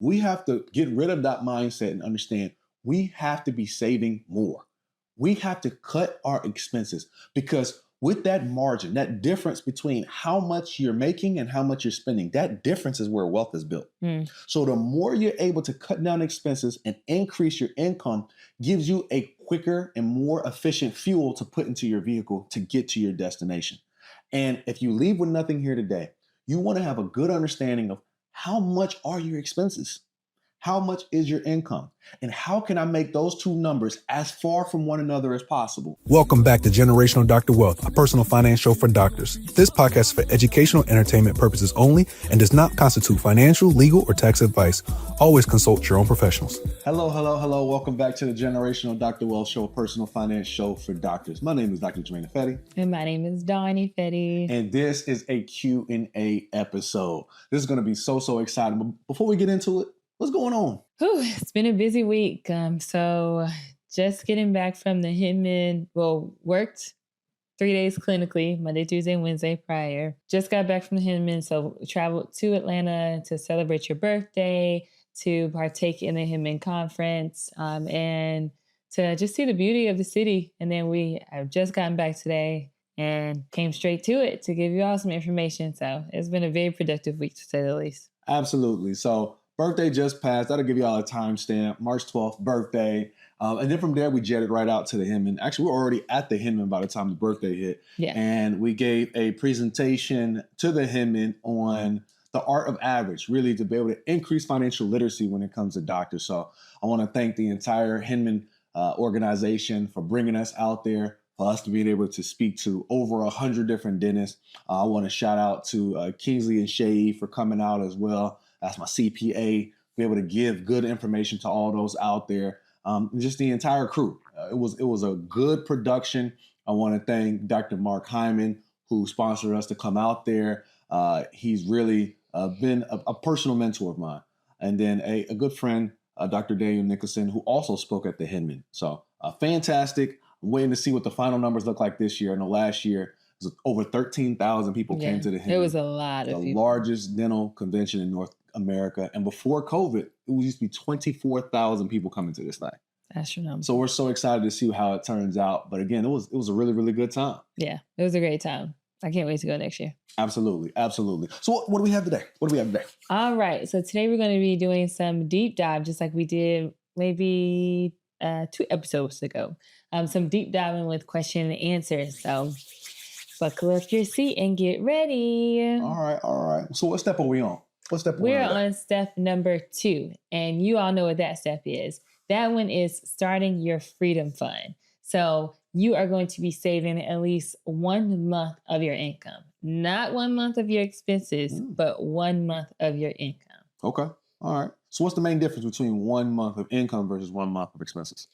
We have to get rid of that mindset and understand we have to be saving more. We have to cut our expenses because with that margin, that difference between how much you're making and how much you're spending, that difference is where wealth is built. So the more you're able to cut down expenses and increase your income gives you a quicker and more efficient fuel to put into your vehicle to get to your destination. And if you leave with nothing here today, you want to have a good understanding of how much are your expenses? How much is your income? And how can I make those two numbers as far from one another as possible? Welcome back to Generational Dr. Wealth, a personal finance show for doctors. This podcast is for educational entertainment purposes only and does not constitute financial, legal, or tax advice. Always consult your own professionals. Hello. Welcome back to the Generational Dr. Wealth show, a personal finance show for doctors. My name is Dr. Jermaine Fetty. And my name is Donnie Fetty. And this is a Q&A episode. This is going to be so exciting. But before we get into it, what's going on? It's been a busy week. So just getting back from the Hinman, worked 3 days clinically, Monday, Tuesday, and Wednesday prior. Just got back from the Hinman, so traveled to Atlanta to celebrate your birthday, to partake in the Hinman conference, and to just see the beauty of the city. And then I've just gotten back today and came straight to it to give you all some information. So it's been a very productive week, to say the least. Absolutely. So birthday just passed. That'll give you all a timestamp. March 12th, birthday. And then from there, we jetted right out to the Hinman. Actually, we were already at the Hinman by the time the birthday hit. Yeah. And we gave a presentation to the Hinman on the art of average, really to be able to increase financial literacy when it comes to doctors. So I want to thank the entire Hinman organization for bringing us out there, for us to be able to speak to over 100 different dentists. I want to shout out to Kingsley and Shay for coming out as well. That's my CPA, be able to give good information to all those out there. Just the entire crew. It was a good production. I want to thank Dr. Mark Hyman, who sponsored us to come out there. He's really been a personal mentor of mine. And then a good friend, Dr. Daniel Nicholson, who also spoke at the Hinman. So fantastic. I'm waiting to see what the final numbers look like this year. I know last year, over 13,000 people came to the Hinman. It was a lot of people. The largest dental convention in North America. And before COVID, it used to be 24,000 people coming to this thing. Astronomical. So we're so excited to see how it turns out. But again, it was a really, really good time. Yeah, it was a great time. I can't wait to go next year. Absolutely. So what do we have today? All right. So today we're going to be doing some deep dive, just like we did maybe 2 episodes ago. Some deep diving with question and answers. So buckle up your seat and get ready. All right. So what step are we on? We're on step number 2. And you all know what that step is. That one is starting your freedom fund. So you are going to be saving at least 1 month of your income. Not 1 month of your expenses, but 1 month of your income. Okay. All right. So what's the main difference between 1 month of income versus 1 month of expenses?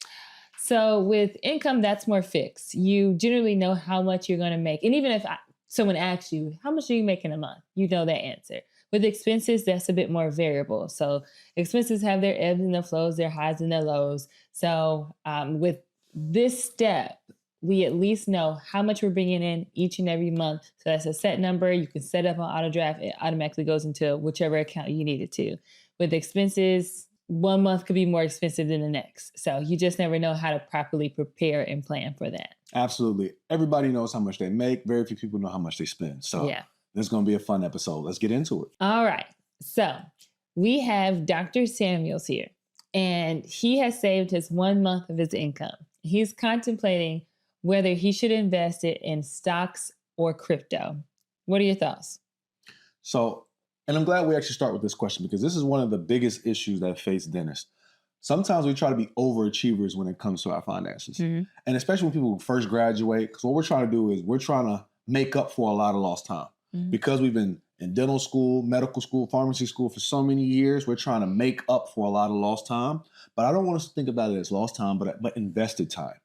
So with income, that's more fixed. You generally know how much you're going to make. And even if someone asks you, how much do you make in a month? You know that answer. With expenses, that's a bit more variable. So expenses have their ebbs and their flows, their highs and their lows. So with this step, we at least know how much we're bringing in each and every month. So that's a set number. You can set up an auto draft. It automatically goes into whichever account you need it to. With expenses, 1 month could be more expensive than the next. So you just never know how to properly prepare and plan for that. Absolutely. Everybody knows how much they make. Very few people know how much they spend. So yeah. This is going to be a fun episode. Let's get into it. All right. So we have Dr. Samuels here, and he has saved his 1 month of his income. He's contemplating whether he should invest it in stocks or crypto. What are your thoughts? So, and I'm glad we actually start with this question because this is one of the biggest issues that face dentists. Sometimes we try to be overachievers when it comes to our finances. Mm-hmm. And especially when people first graduate, because what we're trying to do is we're trying to make up for a lot of lost time. Mm-hmm. Because we've been in dental school, medical school, pharmacy school for so many years, we're trying to make up for a lot of lost time. But I don't want us to think about it as lost time, but invested time.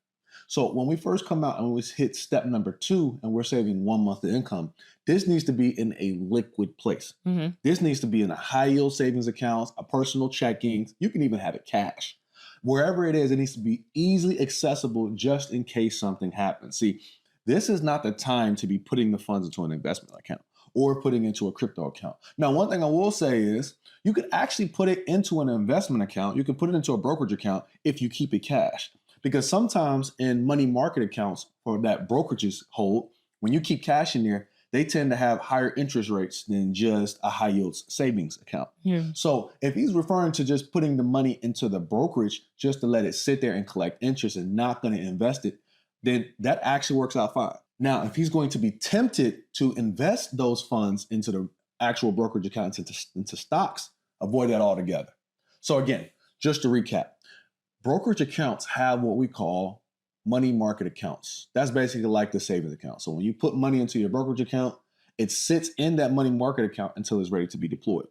So when we first come out and we hit step number 2 and we're saving 1 month of income, this needs to be in a liquid place. Mm-hmm. This needs to be in a high yield savings account, a personal checking. You can even have it cash. Wherever it is, it needs to be easily accessible just in case something happens. See, this is not the time to be putting the funds into an investment account. or putting into a crypto account. Now, one thing I will say is you could actually put it into an investment account. You can put it into a brokerage account if you keep it cash. Because sometimes in money market accounts or that brokerages hold, when you keep cash in there, they tend to have higher interest rates than just a high yield savings account. So if he's referring to just putting the money into the brokerage just to let it sit there and collect interest and not going to invest it, then that actually works out fine. Now, if he's going to be tempted to invest those funds into the actual brokerage accounts, into stocks, avoid that altogether. So again, just to recap, brokerage accounts have what we call money market accounts. That's basically like the savings account. So when you put money into your brokerage account, it sits in that money market account until it's ready to be deployed.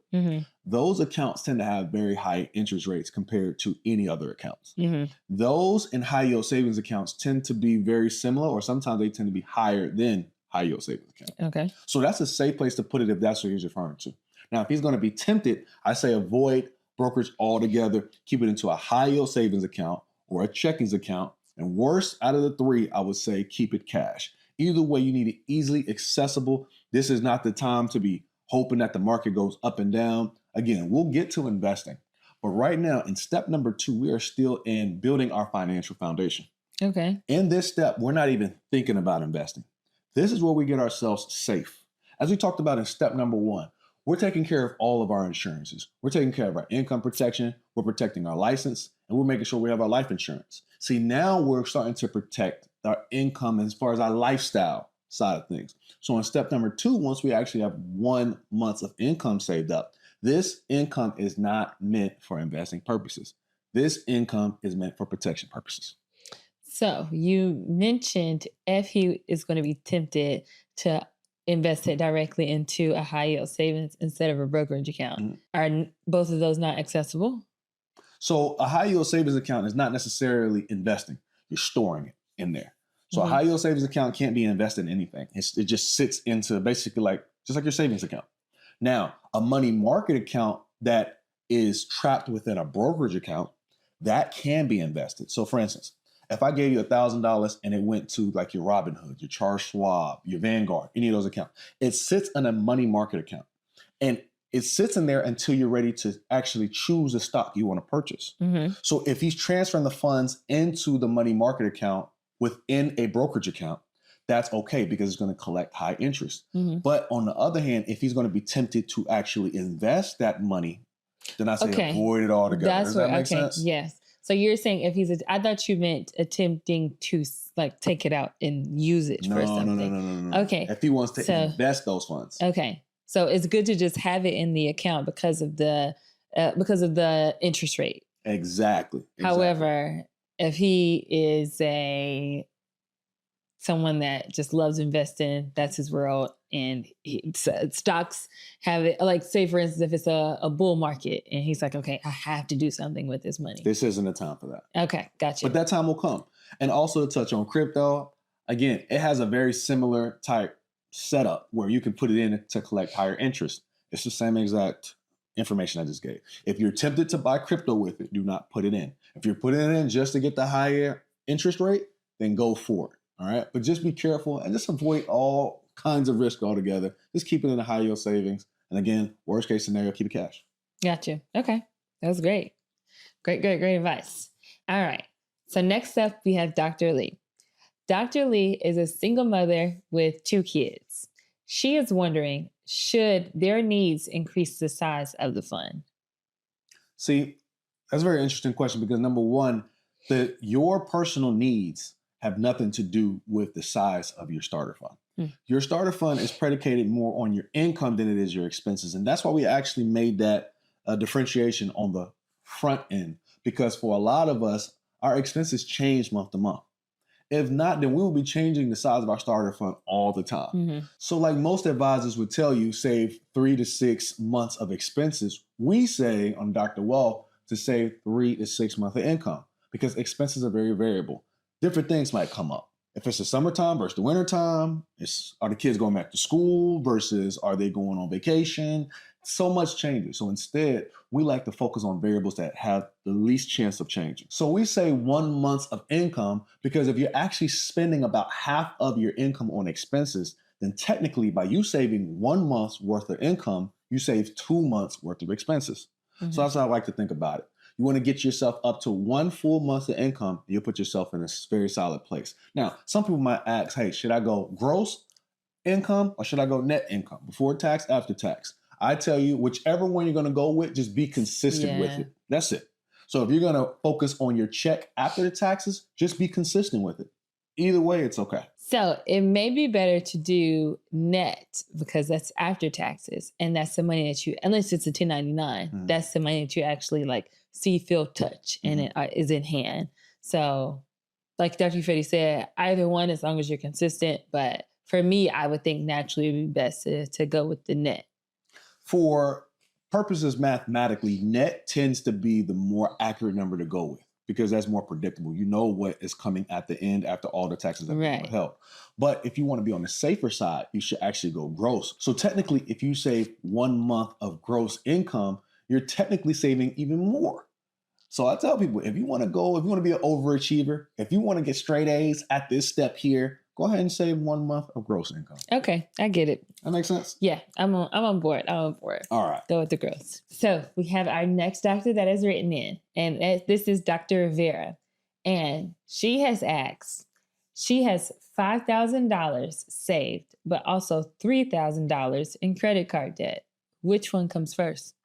Those accounts tend to have very high interest rates compared to any other accounts. Those and high yield savings accounts tend to be very similar, or sometimes they tend to be higher than high yield savings account. Okay. So that's a safe place to put it if that's what he's referring to. Now, if he's going to be tempted, I say avoid brokerage altogether. Keep it into a high yield savings account or a checkings account. And worst out of the three, I would say keep it cash. Either way, you need it easily accessible. This is not the time to be hoping that the market goes up and down. Again, we'll get to investing. But right now, in step number 2, we are still in building our financial foundation. Okay. In this step, we're not even thinking about investing. This is where we get ourselves safe. As we talked about in step number 1, we're taking care of all of our insurances. We're taking care of our income protection. We're protecting our license, and we're making sure we have our life insurance. See, now we're starting to protect our income as far as our lifestyle side of things. So in step number 2, once we actually have 1 month of income saved up, this income is not meant for investing purposes. This income is meant for protection purposes. So you mentioned if he is going to be tempted to invest it directly into a high yield savings instead of a brokerage account, are both of those not accessible? So a high yield savings account is not necessarily investing. You're storing it in there. So a high yield savings account can't be invested in anything. It just sits into basically just like your savings account. Now, a money market account that is trapped within a brokerage account, that can be invested. So for instance, if I gave you $1,000 and it went to like your Robinhood, your Charles Schwab, your Vanguard, any of those accounts, it sits in a money market account. And it sits in there until you're ready to actually choose the stock you want to purchase. So if he's transferring the funds into the money market account within a brokerage account, that's okay because it's going to collect high interest. But on the other hand, if he's going to be tempted to actually invest that money, then I say avoid it altogether. Does that make sense? Yes. So you're saying if he's, I thought you meant attempting to like take it out and use it for something. No. Okay. If he wants to invest those funds. Okay. So it's good to just have it in the account because of the interest rate. Exactly. However, if he is someone that just loves investing, that's his world, and stocks have it, like say for instance, if it's a bull market and he's like, okay, I have to do something with this money. This isn't the time for that. Okay, gotcha. But that time will come. And also to touch on crypto, again, it has a very similar type setup where you can put it in to collect higher interest. It's the same exact information I just gave. If you're tempted to buy crypto with it, do not put it in. If you're putting it in just to get the higher interest rate, then go for it. All right. But just be careful and just avoid all kinds of risk altogether. Just keep it in a high yield savings. And again, worst case scenario, keep it cash. Gotcha. Okay. That was great. Great advice. All right. So next up, we have Dr. Lee. Dr. Lee is a single mother with 2 kids. She is wondering, should their needs increase the size of the fund? See, that's a very interesting question because number one, your personal needs have nothing to do with the size of your starter fund. Your starter fund is predicated more on your income than it is your expenses. And that's why we actually made that differentiation on the front end, because for a lot of us, our expenses change month to month. If not, then we will be changing the size of our starter fund all the time. So like most advisors would tell you, save 3 to 6 months of expenses. We say on Dr. Wealth to save 3 to 6 months of income because expenses are very variable. Different things might come up. If it's the summertime versus the wintertime, are the kids going back to school versus are they going on vacation? So much changes. So instead, we like to focus on variables that have the least chance of changing. So we say 1 month of income because if you're actually spending about half of your income on expenses, then technically by you saving 1 month's worth of income, you save 2 months worth of expenses. So that's how I like to think about it. You want to get yourself up to 1 full month of income, you'll put yourself in a very solid place. Now, some people might ask, hey, should I go gross income or should I go net income? Before tax, after tax? I tell you, whichever one you're going to go with, just be consistent with it. That's it. So if you're going to focus on your check after the taxes, just be consistent with it. Either way, it's okay. So it may be better to do net because that's after taxes. And that's the money that you, unless it's a 1099, that's the money that you actually like see, feel, touch, and it is in hand. So like Dr. Freddy said, either one, as long as you're consistent. But for me, I would think naturally it would be best to go with the net. For purposes mathematically, net tends to be the more accurate number to go with because that's more predictable. You know what is coming at the end after all the taxes have been held. But if you want to be on the safer side, you should actually go gross. So technically, if you save 1 month of gross income, you're technically saving even more. So I tell people, if you want to be an overachiever, if you want to get straight A's at this step here, go ahead and save 1 month of gross income. Okay, I get it. That makes sense? Yeah, I'm on board. All right. Go with the gross. So we have our next doctor that is written in, and this is Dr. Rivera. And she has asked, she has $5,000 saved, but also $3,000 in credit card debt. Which one comes first?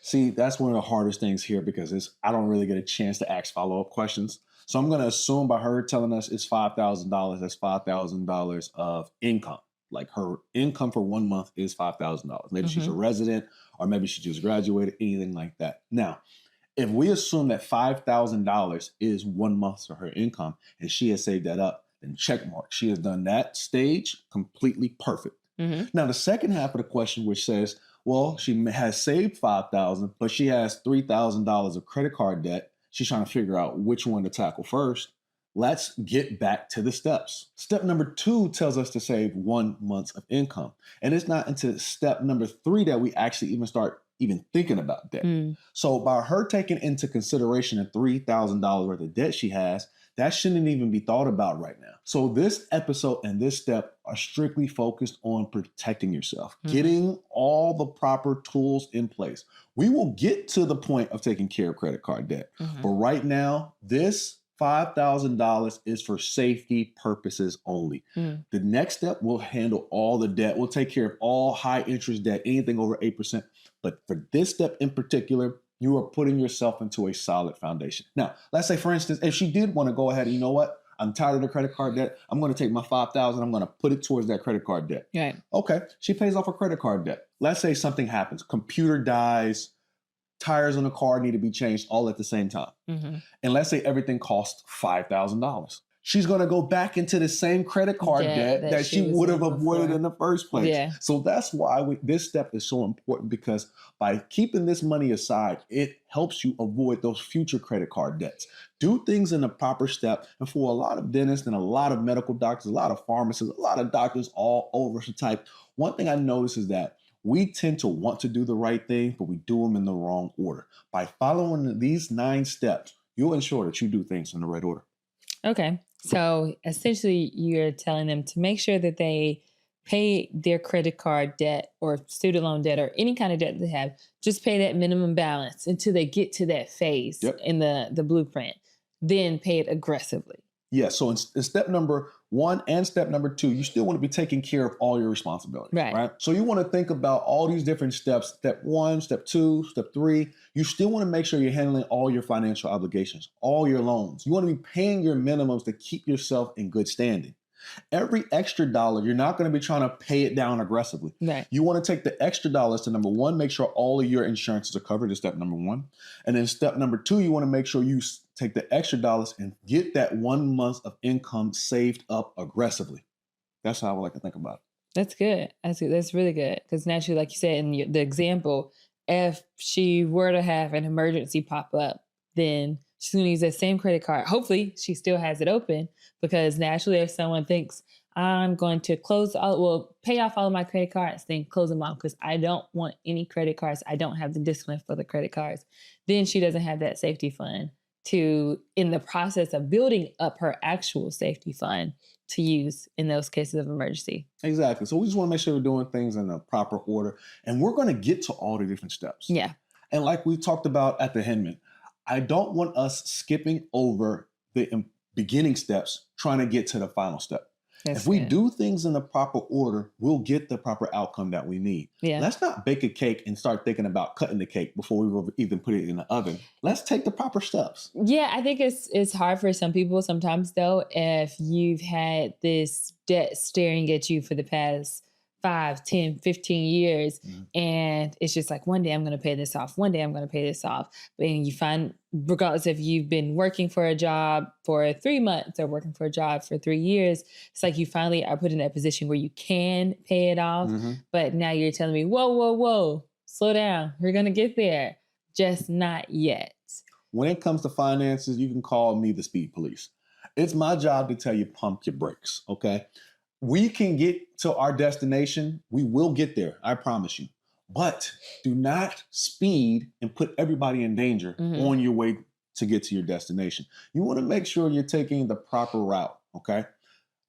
See, that's one of the hardest things here because I don't really get a chance to ask follow-up questions. So I'm going to assume by her telling us it's $5,000, that's $5,000 of income. Like her income for 1 month is $5,000. Maybe she's a resident or maybe she just graduated, anything like that. Now, if we assume that $5,000 is 1 month of her income and she has saved that up, then check mark. She has done that stage completely perfect. Now, the second half of the question, which says, well, she has saved $5,000, but she has $3,000 of credit card debt. She's trying to figure out which one to tackle first. Let's get back to the steps. Step number 2 tells us to save 1 month of income. And it's not until step number 3 that we actually even start thinking about debt. So by her taking into consideration the $3,000 worth of debt she has, that shouldn't even be thought about right now. So this episode and this step are strictly focused on protecting yourself, getting all the proper tools in place. We will get to the point of taking care of credit card debt. But right now, this $5,000 is for safety purposes only. The next step will handle all the debt. We'll take care of all high interest debt, anything over 8%. But for this step in particular, you are putting yourself into a solid foundation. Now, let's say, for instance, if she did want to go ahead and, you know what? I'm tired of the credit card debt. I'm going to take my $5,000. I'm going to put it towards that credit card debt. Right. Okay. She pays off her credit card debt. Let's say something happens. Computer dies. Tires on the car need to be changed all at the same time. And let's say everything costs $5,000. She's going to go back into the same credit card debt that she would have avoided in the first place. Yeah. So that's why this step is so important, because by keeping this money aside, it helps you avoid those future credit card debts. Do things in the proper step. And for a lot of dentists and a lot of medical doctors, a lot of pharmacists, a lot of doctors all over the type, one thing I notice is that we tend to want to do the right thing, but we do them in the wrong order. By following these 9 steps, you'll ensure that you do things in the right order. Okay. So essentially, you're telling them to make sure that they pay their credit card debt or student loan debt or any kind of debt they have. Just pay that minimum balance until they get to that phase in the blueprint. Then pay it aggressively. Yeah. So in step number 1 and step number 2, you still want to be taking care of all your responsibilities, right? So you want to think about all these different steps. Step 1, step 2, step 3. You still want to make sure you're handling all your financial obligations, all your loans. You want to be paying your minimums to keep yourself in good standing. Every extra dollar, you're not going to be trying to pay it down aggressively. Right. You want to take the extra dollars to, number 1, make sure all of your insurances are covered is step number 1. And then step number 2, you want to make sure you take the extra dollars and get that 1 month of income saved up aggressively. That's how I would like to think about it. That's good. That's really good. Because naturally, like you said in the example, if she were to have an emergency pop up, then she's going to use that same credit card. Hopefully, she still has it open, because naturally, if someone thinks, I'm going to pay off all of my credit cards, then close them off because I don't want any credit cards. I don't have the discipline for the credit cards. Then she doesn't have that safety fund in the process of building up her actual safety fund to use in those cases of emergency. Exactly. So we just want to make sure we're doing things in the proper order. And we're going to get to all the different steps. Yeah. And like we talked about at the Hinman, I don't want us skipping over the beginning steps trying to get to the final step. That's if we good. do things in the proper order, we'll get the proper outcome that we need. Yeah. Let's not bake a cake and start thinking about cutting the cake before we even put it in the oven. Let's take the proper steps. Yeah, I think it's hard for some people sometimes, though, if you've had this debt staring at you for the past 5, 10, 15 years. And it's just like, one day I'm going to pay this off. One day I'm going to pay this off. But you find, regardless if you've been working for a job for 3 months or working for a job for 3 years, it's like you finally are put in that position where you can pay it off. But now you're telling me, whoa, slow down. We're going to get there. Just not yet. When it comes to finances, you can call me the speed police. It's my job to tell you, pump your brakes, okay? We can get to our destination. We will get there, I promise you. But do not speed and put everybody in danger on your way to get to your destination. You want to make sure you're taking the proper route, okay?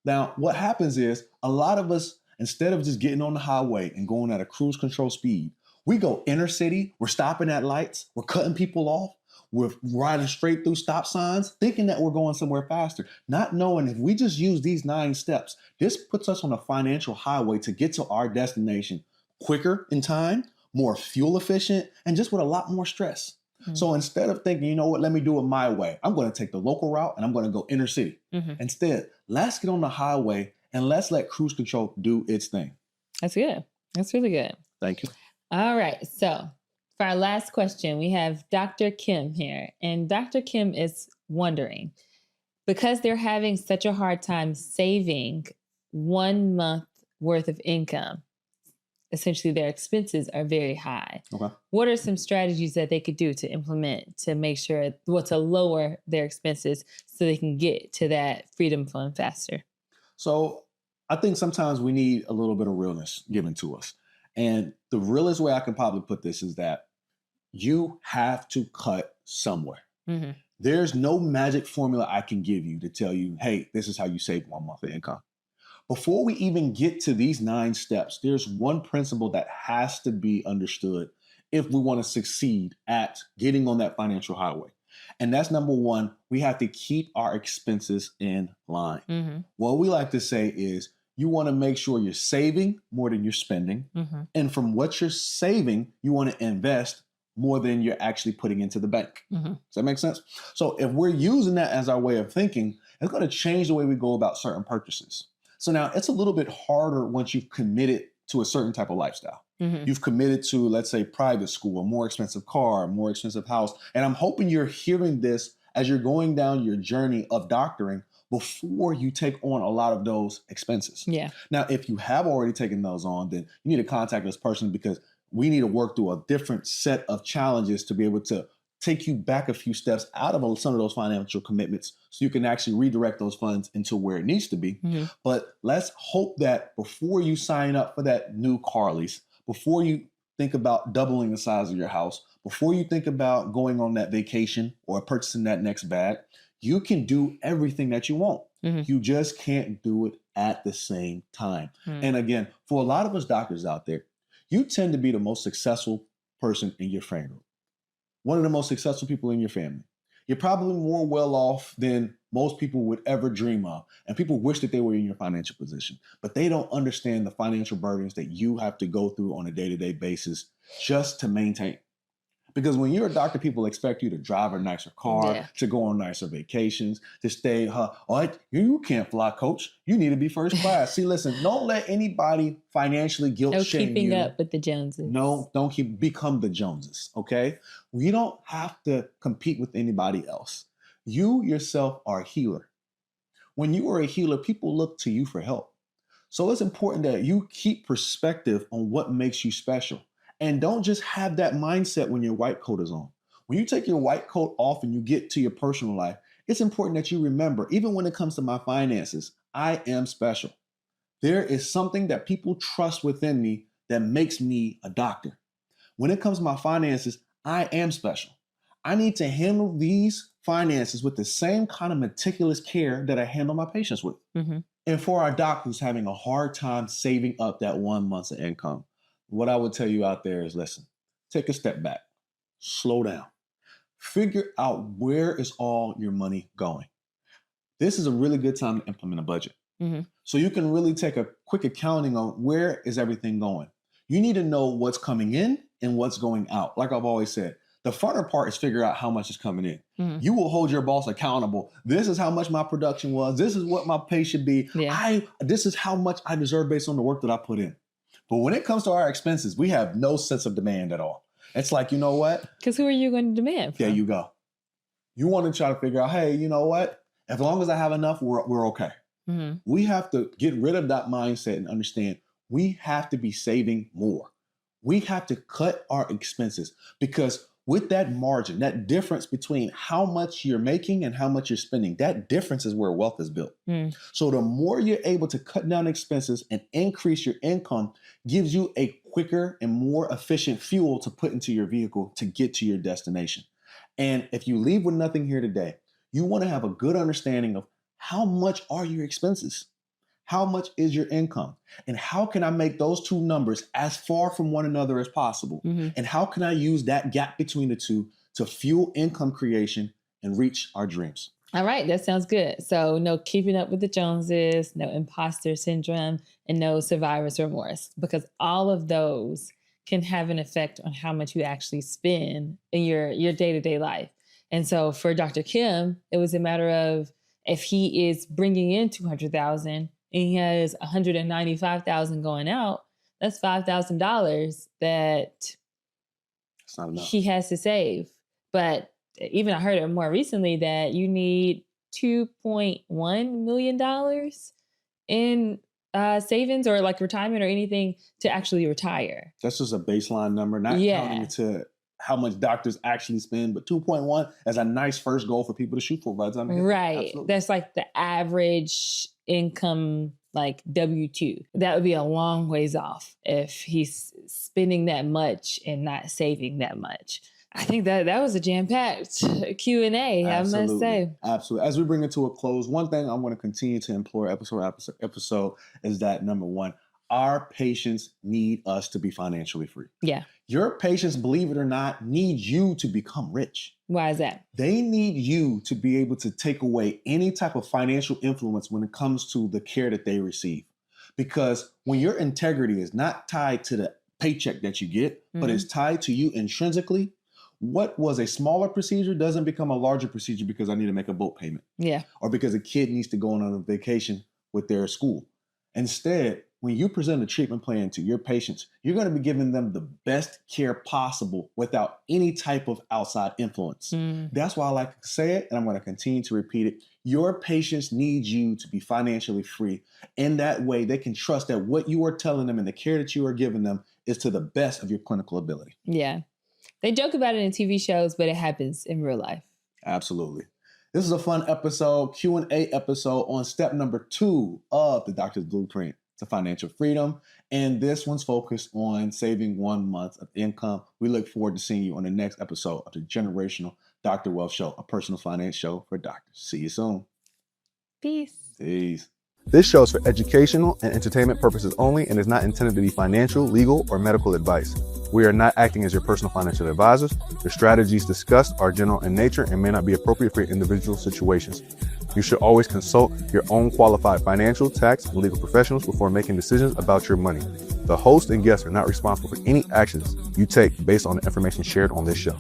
Now, what happens is a lot of us, instead of just getting on the highway and going at a cruise control speed, we go inner city, we're stopping at lights, we're cutting people off, we're riding straight through stop signs, thinking that we're going somewhere faster, not knowing if we just use these 9 steps, this puts us on a financial highway to get to our destination quicker in time, more fuel efficient, and just with a lot more stress. So instead of thinking, you know what, let me do it my way, I'm going to take the local route and I'm going to go inner city. Instead, let's get on the highway and let's let cruise control do its thing. That's good. That's really good. Thank you. All right. So for our last question, we have Dr. Kim here. And Dr. Kim is wondering, because they're having such a hard time saving 1 month worth of income, essentially their expenses are very high. Okay. What are some strategies that they could do to implement to make sure, to lower their expenses so they can get to that freedom fund faster? So I think sometimes we need a little bit of realness given to us. And the realest way I can probably put this is that you have to cut somewhere. There's no magic formula I can give you to tell you, hey, this is how you save 1 month of income. Before we even get to these 9 steps, there's one principle that has to be understood if we want to succeed at getting on that financial highway. And that's number 1, we have to keep our expenses in line. What we like to say is you want to make sure you're saving more than you're spending. And from what you're saving, you want to invest more than you're actually putting into the bank. Does that make sense? So if we're using that as our way of thinking, it's going to change the way we go about certain purchases. So now it's a little bit harder once you've committed to a certain type of lifestyle. You've committed to, let's say, private school, a more expensive car, a more expensive house. And I'm hoping you're hearing this as you're going down your journey of doctoring before you take on a lot of those expenses. Yeah. Now, if you have already taken those on, then you need to contact us personally because we need to work through a different set of challenges to be able to take you back a few steps out of some of those financial commitments so you can actually redirect those funds into where it needs to be. But let's hope that before you sign up for that new car lease, before you think about doubling the size of your house, before you think about going on that vacation or purchasing that next bag, you can do everything that you want. You just can't do it at the same time. And again, for a lot of us doctors out there, you tend to be the most successful person in your friend group. One of the most successful people in your family. You're probably more well off than most people would ever dream of. And people wish that they were in your financial position, but they don't understand the financial burdens that you have to go through on a day-to-day basis just to maintain. Because when you're a doctor, people expect you to drive a nicer car, to go on nicer vacations, to stay, you can't fly, coach. You need to be first class. See, listen, don't let anybody financially guilt shame you. No keeping up with the Joneses. No, don't become the Joneses, okay? We don't have to compete with anybody else. You yourself are a healer. When you are a healer, people look to you for help. So it's important that you keep perspective on what makes you special. And don't just have that mindset when your white coat is on. When you take your white coat off and you get to your personal life, it's important that you remember, even when it comes to my finances, I am special. There is something that people trust within me that makes me a doctor. When it comes to my finances, I am special. I need to handle these finances with the same kind of meticulous care that I handle my patients with. Mm-hmm. And for our doc who's having a hard time saving up that 1 month's of income, what I would tell you out there is, listen, take a step back, slow down, figure out where is all your money going. This is a really good time to implement a budget. Mm-hmm. So you can really take a quick accounting on where is everything going. You need to know what's coming in and what's going out. Like I've always said, the funner part is figure out how much is coming in. Mm-hmm. You will hold your boss accountable. This is how much my production was. This is what my pay should be. Yeah. This is how much I deserve based on the work that I put in. But when it comes to our expenses, we have no sense of demand at all. It's like, you know what? Because who are you going to demand from? There you go. You want to try to figure out, hey, you know what? As long as I have enough, we're okay. Mm-hmm. We have to get rid of that mindset and understand we have to be saving more. We have to cut our expenses, because with that margin, that difference between how much you're making and how much you're spending, that difference is where wealth is built. Mm. So the more you're able to cut down expenses and increase your income gives you a quicker and more efficient fuel to put into your vehicle to get to your destination. And if you leave with nothing here today, you want to have a good understanding of how much are your expenses? How much is your income? And how can I make those two numbers as far from one another as possible? Mm-hmm. And how can I use that gap between the two to fuel income creation and reach our dreams? All right, that sounds good. So no keeping up with the Joneses, no imposter syndrome, and no survivor's remorse, because all of those can have an effect on how much you actually spend in your day-to-day life. And so for Dr. Kim, it was a matter of, if he is bringing in $200,000 and he has $195,000 going out, that's $5,000 that he has to save. But even I heard it more recently that you need $2.1 million in savings or like retirement or anything to actually retire. That's just a baseline number, not counting to how much doctors actually spend, but 2.1 as a nice first goal for people to shoot for by the time they hit. Right. Absolutely. That's like the average income, like W-2. That would be a long ways off if he's spending that much and not saving that much. I think that was a jam-packed Q&A, I must say. Absolutely. As we bring it to a close, one thing I want to continue to implore episode is that, number one, our patients need us to be financially free. Yeah. Your patients, believe it or not, need you to become rich. Why is that? They need you to be able to take away any type of financial influence when it comes to the care that they receive. Because when your integrity is not tied to the paycheck that you get, but it's tied to you intrinsically, what was a smaller procedure doesn't become a larger procedure because I need to make a boat payment. Yeah. Or because a kid needs to go on a vacation with their school. Instead, when you present a treatment plan to your patients, you're going to be giving them the best care possible without any type of outside influence. That's why I like to say it, and I'm going to continue to repeat it. Your patients need you to be financially free. In that way, they can trust that what you are telling them and the care that you are giving them is to the best of your clinical ability. Yeah. They joke about it in TV shows, but it happens in real life. Absolutely. This is a fun episode, Q&A episode on step number 2 of the Doctor's Blueprint to Financial Freedom. And this one's focused on saving 1 month of income. We look forward to seeing you on the next episode of the Generational Dr. Wealth Show, a personal finance show for doctors. See you soon. Peace. Peace. This show is for educational and entertainment purposes only and is not intended to be financial, legal, or medical advice. We are not acting as your personal financial advisors. The strategies discussed are general in nature and may not be appropriate for your individual situations. You should always consult your own qualified financial, tax, and legal professionals before making decisions about your money. The host and guests are not responsible for any actions you take based on the information shared on this show.